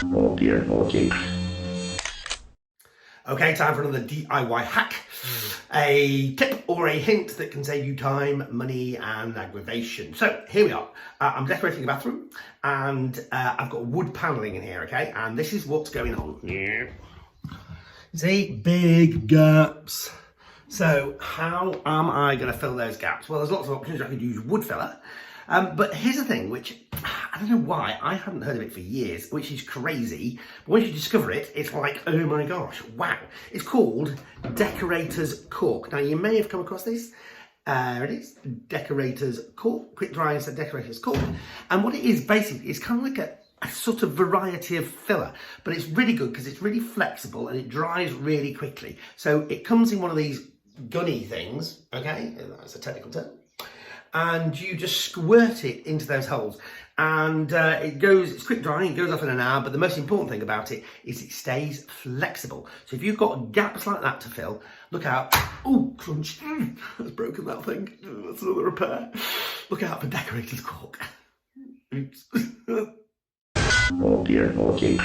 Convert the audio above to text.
Oh dear, oh dear. Okay, time for another DIY hack. A tip or a hint that can save you time, money and aggravation. So here we are. I'm decorating the bathroom and I've got wood panelling in here, okay? And this is what's going on. Yeah. See, big gaps. So how am I going to fill those gaps? Well, there's lots of options. I could use wood filler. But here's the thing, which I don't know why, I hadn't heard of it for years, which is crazy. But once you discover it, it's like, oh my gosh, wow. It's called Decorators Caulk. Now, you may have come across this. There it is, Decorators Caulk, quick drying, so Decorators Caulk. And what it is basically, it's kind of like a sort of variety of filler, but it's really good because it's really flexible and it dries really quickly. So it comes in one of these gunny things, okay? That's a technical term. And you just squirt it into those holes and it's quick drying, it goes off in an hour, but the most important thing about it is it stays flexible. So if you've got gaps like that to fill, look out. Oh, crunch, that's broken that thing. That's another repair. Look out for Decorators Caulk. Oops. Oh dear, oh dear.